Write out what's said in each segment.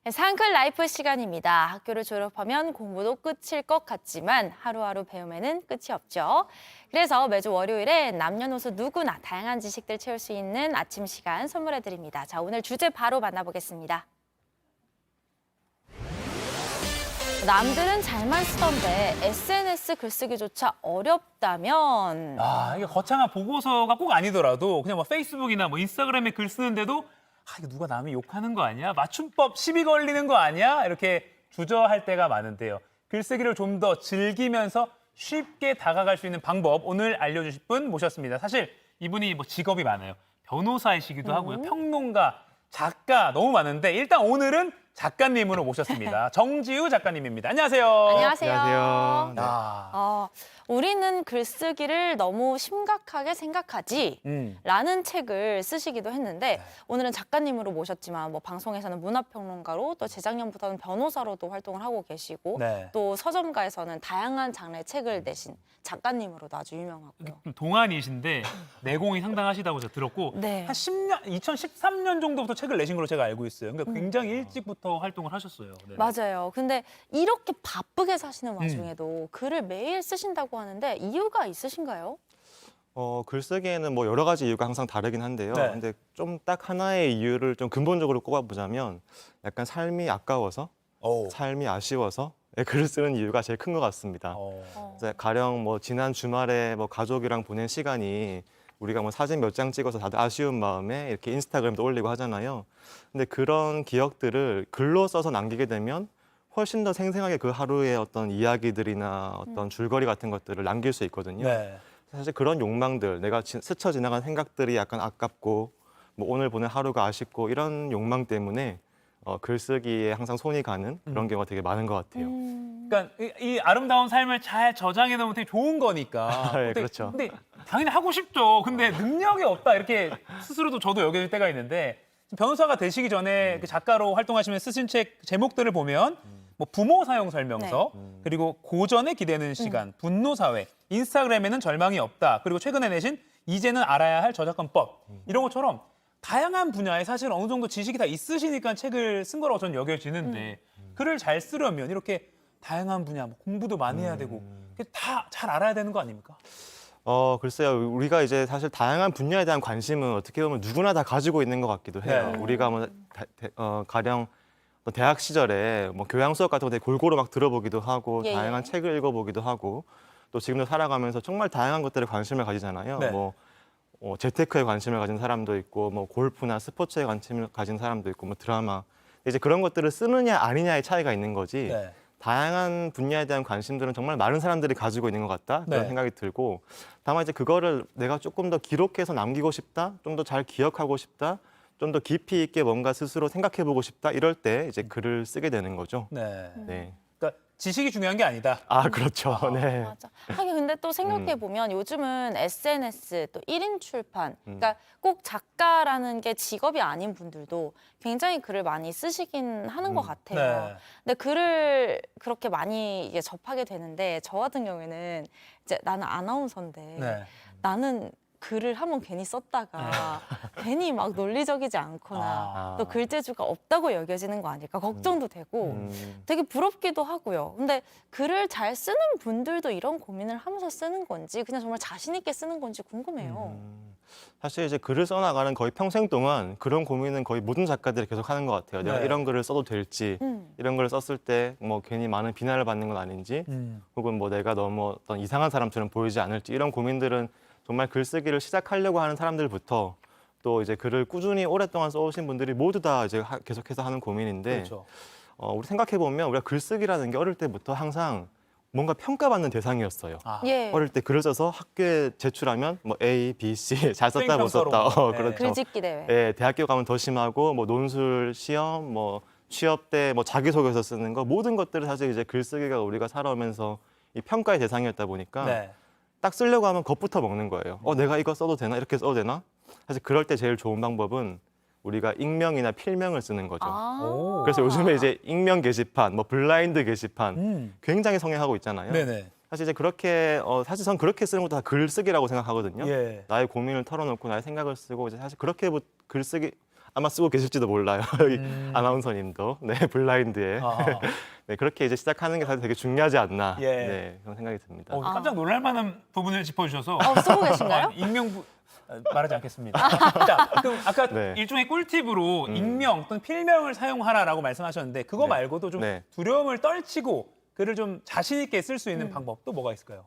네, 상클 라이프 시간입니다. 학교를 졸업하면 공부도 끝일 것 같지만 하루하루 배움에는 끝이 없죠. 그래서 매주 월요일에 남녀노소 누구나 다양한 지식들 채울 수 있는 아침 시간 선물해드립니다. 자, 오늘 주제 바로 만나보겠습니다. 남들은 잘만 쓰던데 SNS 글쓰기조차 어렵다면 이게 거창한 보고서가 꼭 아니더라도 그냥 뭐 페이스북이나 뭐 인스타그램에 글 쓰는데도 이거 누가 남이 욕하는 거 아니야? 맞춤법 시비 걸리는 거 아니야? 이렇게 주저할 때가 많은데요. 글쓰기를 좀 더 즐기면서 쉽게 다가갈 수 있는 방법 오늘 알려주실 분 모셨습니다. 사실 이분이 뭐 직업이 많아요. 변호사이시기도 하고요. 평론가, 작가 너무 많은데 일단 오늘은 작가님으로 모셨습니다. 정지우 작가님입니다. 안녕하세요. 안녕하세요. 안녕하세요. 네. 우리는 글쓰기를 너무 심각하게 생각하지 라는 책을 쓰시기도 했는데 오늘은 작가님으로 모셨지만 뭐 방송에서는 문화평론가로 또 재작년부터는 변호사로도 활동을 하고 계시고 또 서점가에서는 다양한 장르의 책을 내신 작가님으로도 아주 유명하고요. 좀 동안이신데 내공이 상당하시다고 제가 들었고 네. 한 10년, 2013년 정도부터 책을 내신 걸로 제가 알고 있어요. 그러니까 굉장히 일찍부터 활동을 하셨어요. 네. 맞아요. 근데 이렇게 바쁘게 사시는 와중에도 글을 매일 쓰신다고 하는데 이유가 있으신가요? 글쓰기에는 뭐 여러 가지 이유가 항상 다르긴 한데요. 네. 근데 좀 딱 하나의 이유를 좀 근본적으로 꼽아보자면 약간 삶이 아까워서, 삶이 아쉬워서 글을 쓰는 이유가 제일 큰 것 같습니다. 이제 가령 뭐 지난 주말에 뭐 가족이랑 보낸 시간이 우리가 뭐 사진 몇 장 찍어서 다들 아쉬운 마음에 이렇게 인스타그램도 올리고 하잖아요. 근데 그런 기억들을 글로 써서 남기게 되면 훨씬 더 생생하게 그 하루의 어떤 이야기들이나 어떤 줄거리 같은 것들을 남길 수 있거든요. 네. 사실 그런 욕망들, 내가 스쳐 지나간 생각들이 약간 아깝고 뭐 오늘 보낸 하루가 아쉽고 이런 욕망 때문에 글쓰기에 항상 손이 가는 그런 경우가 되게 많은 것 같아요. 그러니까 이 아름다운 삶을 잘 저장해 놓으면 되게 좋은 거니까. 네, 그렇죠. 근데 당연히 하고 싶죠. 근데 능력이 없다 이렇게 스스로도 저도 여길 때가 있는데 변호사가 되시기 전에 그 작가로 활동하시면서 쓰신 책 제목들을 보면 뭐 부모 사용 설명서, 그리고 고전에 기대는 시간, 분노 사회, 인스타그램에는 절망이 없다, 그리고 최근에 내신 이제는 알아야 할 저작권법 이런 것처럼 다양한 분야에 사실 어느 정도 지식이 다 있으시니까 책을 쓴 거라고 저는 여겨지는데 글을 잘 쓰려면 이렇게 다양한 분야, 뭐 공부도 많이 해야 되고 다 잘 알아야 되는 거 아닙니까? 글쎄요. 우리가 이제 사실 다양한 분야에 대한 관심은 어떻게 보면 누구나 다 가지고 있는 것 같기도 해요. 네. 우리가 뭐 가령 대학 시절에 뭐 교양 수업 같은 거 되게 골고루 막 들어보기도 하고 예, 다양한 예. 책을 읽어보기도 하고 또 지금도 살아가면서 정말 다양한 것들에 관심을 가지잖아요. 네. 뭐 재테크에 관심을 가진 사람도 있고 뭐 골프나 스포츠에 관심을 가진 사람도 있고 뭐 드라마 이제 그런 것들을 쓰느냐 아니냐의 차이가 있는 거지. 네. 다양한 분야에 대한 관심들은 정말 많은 사람들이 가지고 있는 것 같다 그런 네. 생각이 들고 다만 이제 그거를 내가 조금 더 기록해서 남기고 싶다, 좀 더 잘 기억하고 싶다, 좀 더 깊이 있게 뭔가 스스로 생각해보고 싶다 이럴 때 이제 글을 쓰게 되는 거죠. 네. 네. 그러니까 지식이 중요한 게 아니다. 그렇죠. 네. 맞아. 하긴 근데 또 생각해 보면 요즘은 SNS 또 1인 출판, 그러니까 꼭 작가라는 게 직업이 아닌 분들도 굉장히 글을 많이 쓰시긴 하는 것 같아요. 네. 근데 글을 그렇게 많이 이게 접하게 되는데 저 같은 경우에는 이제 나는 아나운서인데 네. 나는 글을 한번 괜히 썼다가 괜히 막 논리적이지 않거나 또 글재주가 없다고 여겨지는 거 아닐까 걱정도 되고 되게 부럽기도 하고요. 근데 글을 잘 쓰는 분들도 이런 고민을 하면서 쓰는 건지 그냥 정말 자신 있게 쓰는 건지 궁금해요. 사실 이제 글을 써나가는 거의 평생 동안 그런 고민은 거의 모든 작가들이 계속 하는 것 같아요. 내가 네. 이런 글을 써도 될지, 이런 글을 썼을 때 뭐 괜히 많은 비난을 받는 건 아닌지, 혹은 뭐 내가 너무 어떤 이상한 사람처럼 보이지 않을지 이런 고민들은 정말 글쓰기를 시작하려고 하는 사람들부터 또 이제 글을 꾸준히 오랫동안 써오신 분들이 모두 다 이제 계속해서 하는 고민인데 그렇죠. 우리 생각해 보면 우리가 글쓰기라는 게 어릴 때부터 항상 뭔가 평가받는 대상이었어요. 예. 어릴 때 글을 써서 학교에 제출하면 뭐 A, B, C 잘 썼다 못 썼다. 네. 그렇죠. 글짓기 대회. 예, 대학교 가면 더 심하고 뭐 논술 시험, 뭐 취업 때 뭐 자기소개서 쓰는 거 모든 것들을 사실 이제 글쓰기가 우리가 살아오면서 이 평가의 대상이었다 보니까 네. 딱 쓰려고 하면 겁부터 먹는 거예요. 내가 이거 써도 되나? 이렇게 써도 되나? 사실 그럴 때 제일 좋은 방법은 우리가 익명이나 필명을 쓰는 거죠. 아. 그래서 요즘에 이제 익명 게시판, 뭐 블라인드 게시판 굉장히 성행하고 있잖아요. 네네. 사실 이제 그렇게 사실 전 그렇게 쓰는 것도 다 글쓰기라고 생각하거든요. 예. 나의 고민을 털어놓고 나의 생각을 쓰고 이제 사실 그렇게 글쓰기 아마 쓰고 계실지도 몰라요. 여기 아나운서님도 네 블라인드에 네, 그렇게 이제 시작하는 게 사실 되게 중요하지 않나 예. 네, 그런 생각이 듭니다. 깜짝 놀랄 만한 부분을 짚어주셔서 쓰고 계신가요? 익명부 말하지 않겠습니다. 자, 그럼 아까 네. 일종의 꿀팁으로 익명 또는 필명을 사용하라라고 말씀하셨는데 그거 네. 말고도 좀 네. 두려움을 떨치고 글을 좀 자신 있게 쓸 수 있는 방법도 뭐가 있을까요?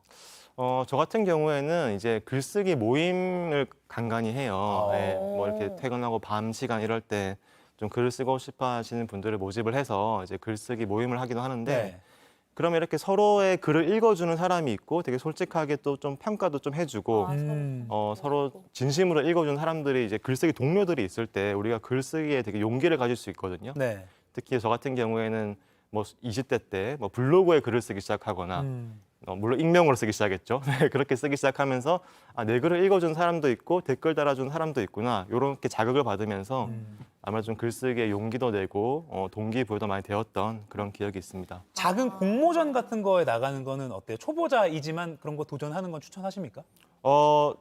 저 같은 경우에는 이제 글쓰기 모임을 간간히 해요. 네, 뭐 이렇게 퇴근하고 밤 시간 이럴 때 좀 글을 쓰고 싶어 하시는 분들을 모집을 해서 이제 글쓰기 모임을 하기도 하는데 네. 그러면 이렇게 서로의 글을 읽어주는 사람이 있고 되게 솔직하게 또 좀 평가도 좀 해주고 서로 진심으로 읽어주는 사람들이 이제 글쓰기 동료들이 있을 때 우리가 글쓰기에 되게 용기를 가질 수 있거든요. 네. 특히 저 같은 경우에는 뭐 20대 때 뭐 블로그에 글을 쓰기 시작하거나 물론 익명으로 쓰기 시작했죠. 네, 그렇게 쓰기 시작하면서 내 글을 읽어준 사람도 있고 댓글 달아준 사람도 있구나 이렇게 자극을 받으면서 아마 좀 글쓰기에 용기도 내고 동기부여도 많이 되었던 그런 기억이 있습니다. 작은 공모전 같은 거에 나가는 거는 어때요? 초보자이지만 그런 거 도전하는 건 추천하십니까?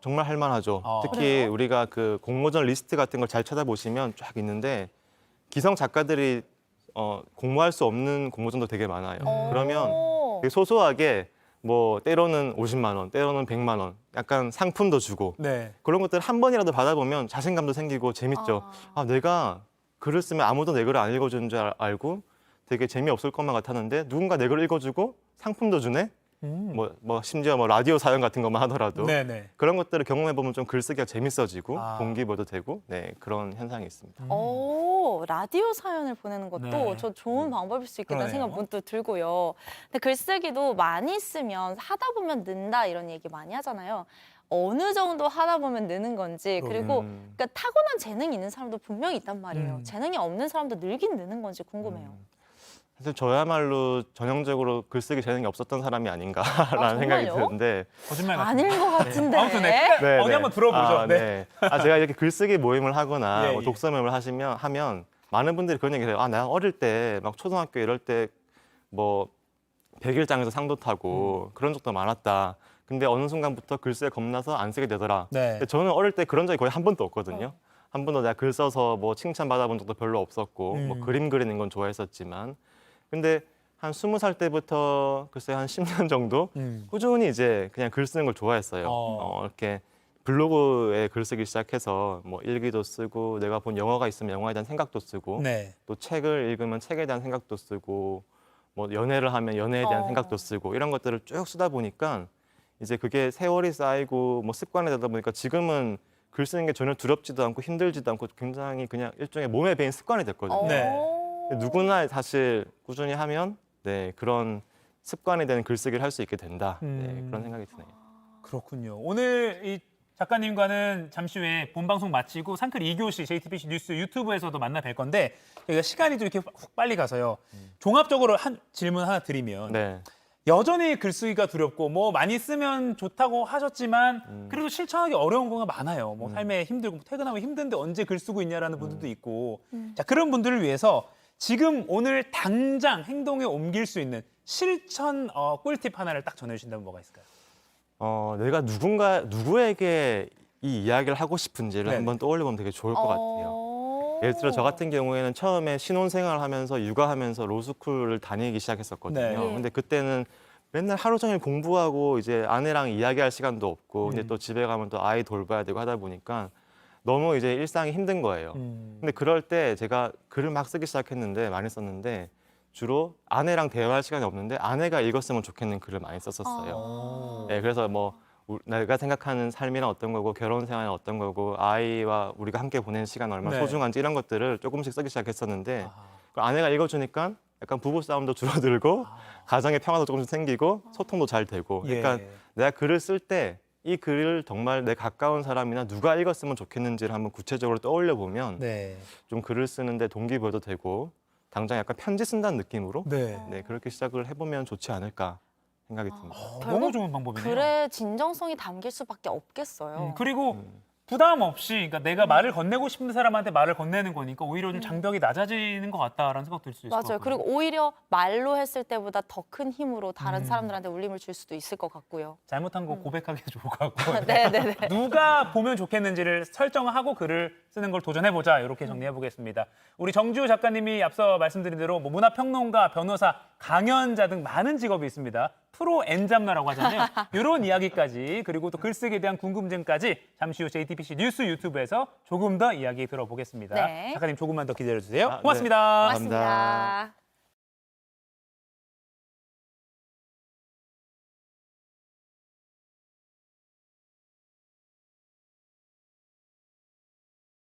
정말 할만하죠. 특히 우리가 그 공모전 리스트 같은 걸 잘 찾아보시면 쫙 있는데 기성 작가들이 공모할 수 없는 공모전도 되게 많아요. 그러면 되게 소소하게 뭐 때로는 50만 원, 때로는 100만 원, 약간 상품도 주고 네. 그런 것들 한 번이라도 받아보면 자신감도 생기고 재밌죠. 내가 글을 쓰면 아무도 내 글을 안 읽어주는 줄 알고 되게 재미없을 것만 같았는데 누군가 내 글을 읽어주고 상품도 주네? 뭐 심지어 뭐 라디오 사연 같은 것만 하더라도 네네. 그런 것들을 경험해보면 좀 글쓰기가 재밌어지고 아. 동기부여도 되고 네, 그런 현상이 있습니다. 라디오 사연을 보내는 것도 네. 저 좋은 방법일 수 있겠다는 그러네요. 생각 문득 들고요. 근데 글쓰기도 많이 쓰면 하다 보면 는다 이런 얘기 많이 하잖아요. 어느 정도 하다 보면 느는 건지 그리고 그러니까 타고난 재능이 있는 사람도 분명히 있단 말이에요. 재능이 없는 사람도 늘긴 느는 건지 궁금해요. 사실 저야말로 전형적으로 글쓰기 재능이 없었던 사람이 아닌가라는 생각이 정말요? 드는데 거짓말 같은데. 아닐 것 같은데. 아무튼 네. 네, 어디 네. 한번 들어보죠. 네. 제가 이렇게 글쓰기 모임을 하거나 예, 뭐 예. 독서 모임을 하면 많은 분들이 그런 얘기를 해요. 내가 어릴 때 막 초등학교 이럴 때 뭐 100일장에서 상도 타고 그런 적도 많았다. 근데 어느 순간부터 글쓰기에 겁나서 안 쓰게 되더라. 네. 근데 저는 어릴 때 그런 적이 거의 한 번도 없거든요. 한 번도 내가 글 써서 뭐 칭찬 받아본 적도 별로 없었고 뭐 그림 그리는 건 좋아했었지만 근데 한 20살 때부터 글쎄 한 10년 정도 꾸준히 이제 그냥 글 쓰는 걸 좋아했어요. 이렇게 블로그에 글 쓰기 시작해서 뭐 일기도 쓰고 내가 본 영화가 있으면 영화에 대한 생각도 쓰고 네. 또 책을 읽으면 책에 대한 생각도 쓰고 뭐 연애를 하면 연애에 대한 생각도 쓰고 이런 것들을 쭉 쓰다 보니까 이제 그게 세월이 쌓이고 뭐 습관이 되다 보니까 지금은 글 쓰는 게 전혀 두렵지도 않고 힘들지도 않고 굉장히 그냥 일종의 몸에 배인 습관이 됐거든요. 네. 누구나 사실 꾸준히 하면 네, 그런 습관이 되는 글쓰기를 할 수 있게 된다. 네, 그런 생각이 드네요. 그렇군요. 오늘 이 작가님과는 잠시 후에 본방송 마치고 상클 2교시 JTBC 뉴스 유튜브에서도 만나 뵐 건데 저희가 시간이 좀 이렇게 훅 빨리 가서요. 종합적으로 한 질문 하나 드리면 네. 여전히 글쓰기가 두렵고 뭐 많이 쓰면 좋다고 하셨지만 그래도 실천하기 어려운 거가 많아요. 뭐 삶에 힘들고 퇴근하면 힘든데 언제 글 쓰고 있냐라는 분들도 있고 자 그런 분들을 위해서 지금 오늘 당장 행동에 옮길 수 있는 실천 꿀팁 하나를 딱 전해주신다면 뭐가 있을까요? 내가 누구에게 이 이야기를 하고 싶은지를 네네. 한번 떠올려보면 되게 좋을 것 같아요. 예를 들어 저 같은 경우에는 처음에 신혼생활 하면서 육아하면서 로스쿨을 다니기 시작했었거든요. 네. 근데 그때는 맨날 하루 종일 공부하고 이제 아내랑 이야기할 시간도 없고 근데 또 집에 가면 또 아이 돌봐야 되고 하다 보니까 너무 이제 일상이 힘든 거예요. 근데 그럴 때 제가 글을 막 쓰기 시작했는데 많이 썼는데 주로 아내랑 대화할 시간이 없는데 아내가 읽었으면 좋겠는 글을 많이 썼었어요. 네, 그래서 뭐 내가 생각하는 삶이란 어떤 거고 결혼 생활은 어떤 거고 아이와 우리가 함께 보낸 시간 얼마나 네. 소중한지 이런 것들을 조금씩 쓰기 시작했었는데 그걸 아내가 읽어주니까 약간 부부 싸움도 줄어들고 가정의 평화도 조금씩 생기고 소통도 잘 되고 그러니까 예. 내가 글을 쓸 때 이 글을 정말 내 가까운 사람이나 누가 읽었으면 좋겠는지를 한번 구체적으로 떠올려 보면 네. 좀 글을 쓰는데 동기부여도 되고 당장 약간 편지 쓴다는 느낌으로 네. 네, 그렇게 시작을 해보면 좋지 않을까 생각이 듭니다. 너무 좋은 방법이네요. 글의 진정성이 담길 수밖에 없겠어요. 그리고 부담 없이, 그러니까 내가 말을 건네고 싶은 사람한테 말을 건네는 거니까 오히려 좀 장벽이 낮아지는 것 같다라는 생각 들 수 있을 것 맞아요. 같고요. 그리고 오히려 말로 했을 때보다 더 큰 힘으로 다른 사람들한테 울림을 줄 수도 있을 것 같고요. 잘못한 거 고백하기 좋을 것 같고. 네네네. 누가 보면 좋겠는지를 설정하고 글을 쓰는 걸 도전해보자, 이렇게 정리해보겠습니다. 우리 정지우 작가님이 앞서 말씀드린 대로 뭐 문화평론가, 변호사, 강연자 등 많은 직업이 있습니다. 프로 엔잡러라고 하잖아요. 이런 이야기까지, 그리고 또 글쓰기에 대한 궁금증까지 잠시 후 JTBC 뉴스 유튜브에서 조금 더 이야기 들어보겠습니다. 네. 작가님 조금만 더 기다려주세요. 아, 네. 고맙습니다. 감사합니다. 고맙습니다.